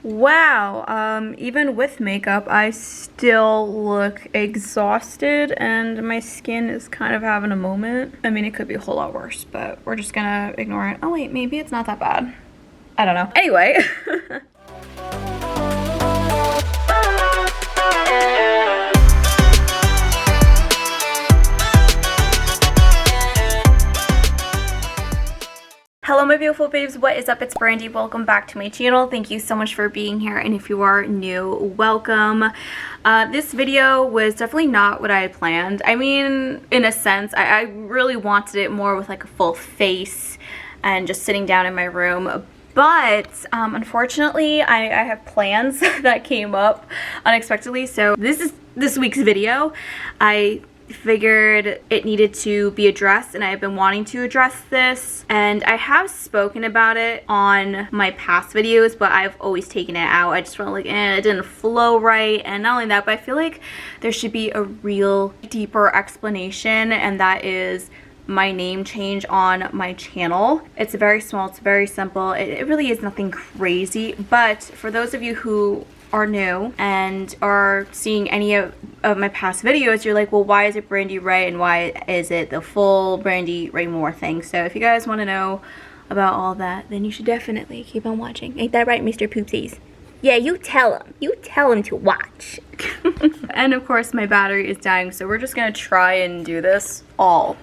Wow, even with makeup, I still look exhausted and my skin is kind of having a moment. I mean, it could be a whole lot worse, but we're just gonna ignore it. Oh wait, maybe it's not that bad. I don't know. Anyway. Hello my beautiful babes, what is up? It's Brandy. Welcome back to my channel. Thank you so much for being here, and if you are new, welcome. This video was definitely not what I had planned. I mean, in a sense, I really wanted it more with like a full face and just sitting down in my room. But unfortunately, I have plans that came up unexpectedly. So this is this week's video. I figured it needed to be addressed, and I have been wanting to address this, and I have spoken about it on my past videos, but I've always taken it out. I just felt like it didn't flow right, and not only that, but I feel like there should be a real deeper explanation, and that is my name change on my channel. It's very small, it's very simple, it really is nothing crazy. But for those of you who are new and are seeing any of my past videos, you're like, well, why is it Brandi Ray and why is it the full Brandi Ray Moore thing? So if you guys want to know about all that, then you should definitely keep on watching. Ain't that right, Mr. Poopsies? Yeah, you tell him to watch. And of course my battery is dying, so we're just gonna try and do this all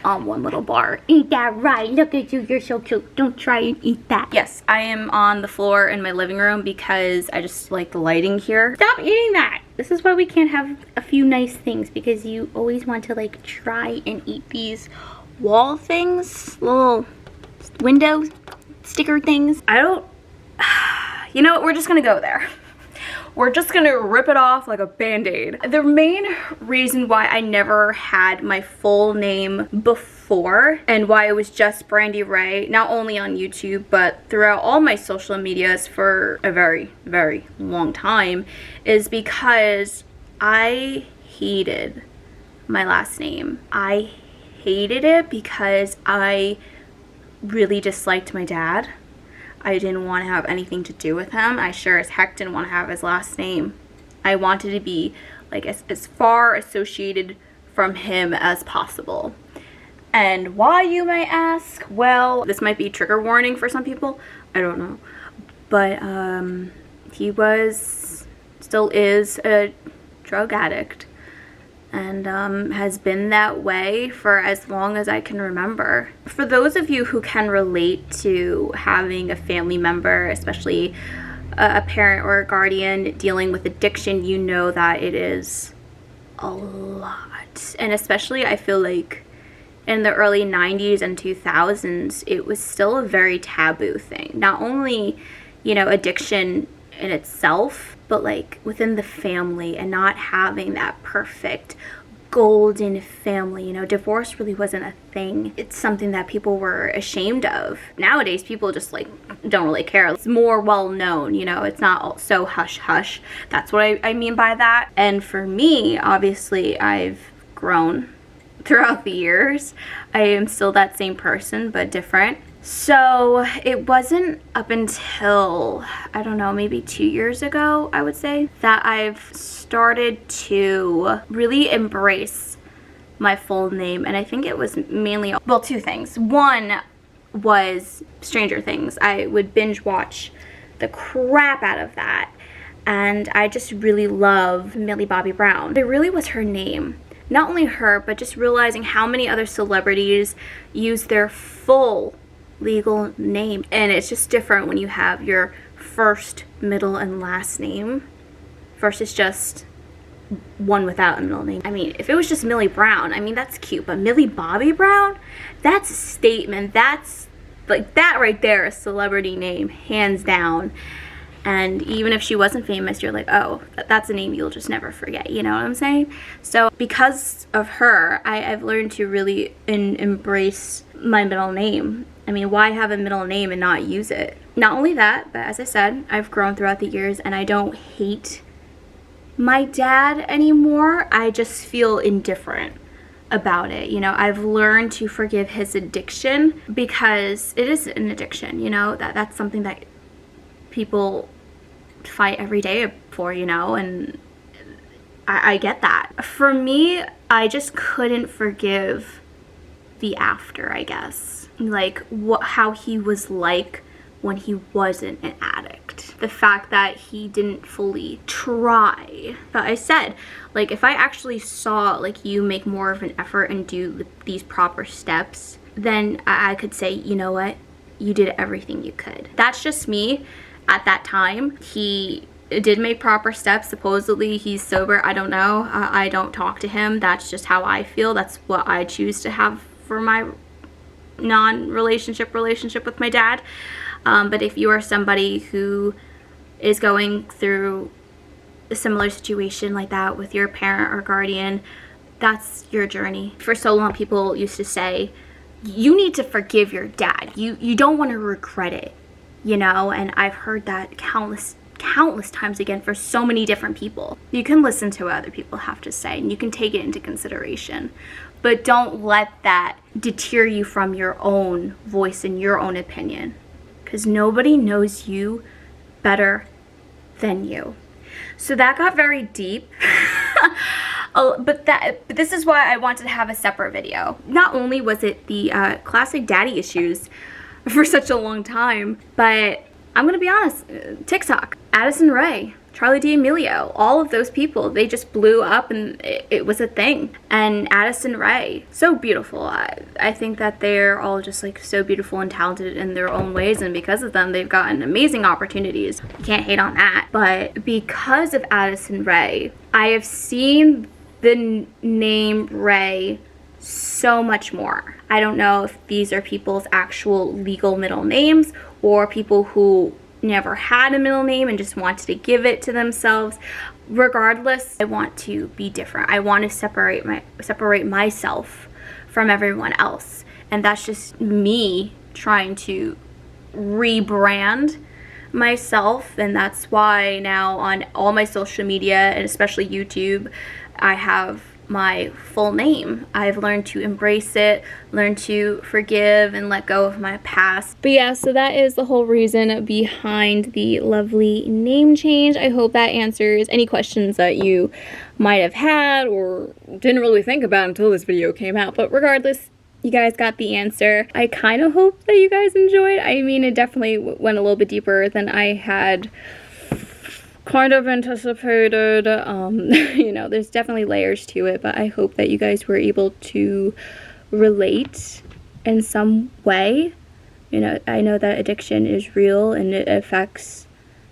on one little bar. Ain't that right? Look at you, you're so cute. Don't try and eat that. Yes, I am on the floor in my living room because I just like the lighting here. Stop eating that. This is why we can't have a few nice things, because you always want to like try and eat these wall things, little window sticker things. I don't, you know what, we're just gonna go there. We're just gonna rip it off like a band-aid. The main reason why I never had my full name before, and why it was just Brandi Ray, not only on YouTube, but throughout all my social medias for a very, very long time, is because I hated my last name. I hated it because I really disliked my dad. I didn't want to have anything to do with him. I sure as heck didn't want to have his last name. I wanted to be like as far associated from him as possible. And why, you may ask? Well, this might be trigger warning for some people. I don't know. But he still is a drug addict, and has been that way for as long as I can remember. For those of you who can relate to having a family member, especially a parent or a guardian dealing with addiction, you know that it is a lot. And especially I feel like in the early 90s and 2000s, it was still a very taboo thing. Not only, you know, addiction in itself, but like within the family, and not having that perfect golden family. You know, divorce really wasn't a thing. It's something that people were ashamed of. Nowadays people just like don't really care. It's more well known, you know, it's not so hush hush. That's what I mean by that. And for me, obviously I've grown throughout the years. I am still that same person, but different. So it wasn't up until, I don't know, maybe 2 years ago, I would say, that I've started to really embrace my full name. And I think it was mainly, well, two things. One was Stranger Things. I would binge watch the crap out of that, and I just really love Millie Bobby Brown. It really was her name. Not only her, but just realizing how many other celebrities use their full legal name, and it's just different when you have your first, middle, and last name versus just one without a middle name. I mean, if it was just Millie Brown, I mean, that's cute, but Millie Bobby Brown, that's a statement. That's like, that right there, a celebrity name, hands down. And even if she wasn't famous, you're like, oh, that's a name you'll just never forget, you know what I'm saying? So because of her, I've learned to really embrace my middle name. I mean, why have a middle name and not use it? Not only that, but as I said, I've grown throughout the years, and I don't hate my dad anymore. I just feel indifferent about it. You know, I've learned to forgive his addiction, because it is an addiction, you know, that's something that people fight every day for, you know, and I get that. For me, I just couldn't forgive the after, I guess. Like, how he was like when he wasn't an addict. The fact that he didn't fully try. But I said, like, if I actually saw, like, you make more of an effort and do these proper steps, then I could say, you know what? You did everything you could. That's just me. At that time, he did make proper steps. Supposedly he's sober. I don't know. I don't talk to him. That's just how I feel. That's what I choose to have for my non-relationship relationship with my dad. But if you are somebody who is going through a similar situation like that with your parent or guardian, that's your journey. For so long, people used to say, you need to forgive your dad. You don't want to regret it, you know? And I've heard that countless times again for so many different people. You can listen to what other people have to say and you can take it into consideration, but don't let that deter you from your own voice and your own opinion, because nobody knows you better than you. So that got very deep. But this is why I wanted to have a separate video. Not only was it the classic daddy issues for such a long time, but I'm gonna be honest, TikTok, Addison Rae, Charlie D'Amelio, all of those people, they just blew up and it was a thing. And Addison Rae, so beautiful. I think that they're all just like so beautiful and talented in their own ways, and because of them, they've gotten amazing opportunities. You can't hate on that. But because of Addison Rae, I have seen the name Rae so much more. I don't know if these are people's actual legal middle names or people who never had a middle name and just wanted to give it to themselves. Regardless, I want to be different. I want to separate myself from everyone else. And that's just me trying to rebrand myself. And that's why now on all my social media, and especially YouTube, I have my full name. I've learned to embrace it, learn to forgive and let go of my past. But yeah, so that is the whole reason behind the lovely name change. I hope that answers any questions that you might have had or didn't really think about until this video came out. But regardless, you guys got the answer. I kind of hope that you guys enjoyed. I mean, it definitely went a little bit deeper than I had kind of anticipated. You know, there's definitely layers to it, but I hope that you guys were able to relate in some way. You know, I know that addiction is real and it affects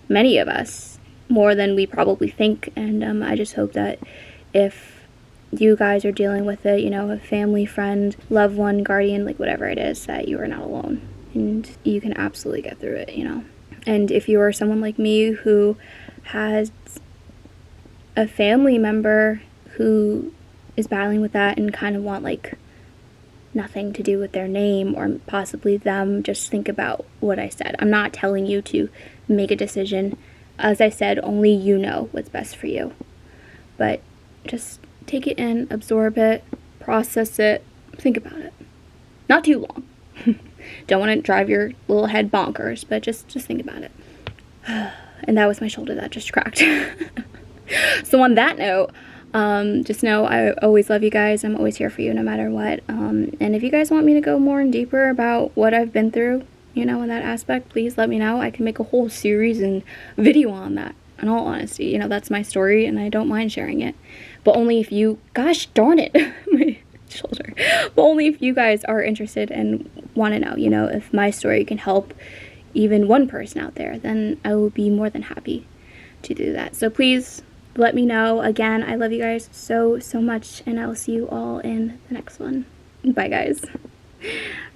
many of us more than we probably think, and I just hope that if you guys are dealing with it, you know, a family, friend, loved one, guardian, like whatever it is, that you are not alone and you can absolutely get through it, you know. And if you are someone like me who has a family member who is battling with that and kind of want like nothing to do with their name or possibly them, just think about what I said. I'm not telling you to make a decision. As I said, only you know what's best for you. But just take it in, absorb it, process it, think about it. Not too long. Don't want to drive your little head bonkers, but just think about it. And that was my shoulder that just cracked. So on that note, just know I always love you guys. I'm always here for you no matter what. And if you guys want me to go more and deeper about what I've been through, you know, in that aspect, please let me know. I can make a whole series and video on that. In all honesty, you know, that's my story and I don't mind sharing it. But only if you, gosh darn it, my shoulder. But only if you guys are interested and want to know, you know, if my story can help even one person out there, then I will be more than happy to do that. So please let me know. Again, I love you guys so much, and I will see you all in the next one. Bye, guys.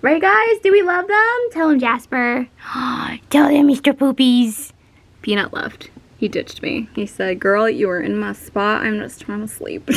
Right, guys? Do we love them? Tell them, Jasper. Tell them, Mr. Poopies. Peanut left. He ditched me. He said, girl, you were in my spot. I'm just trying to sleep.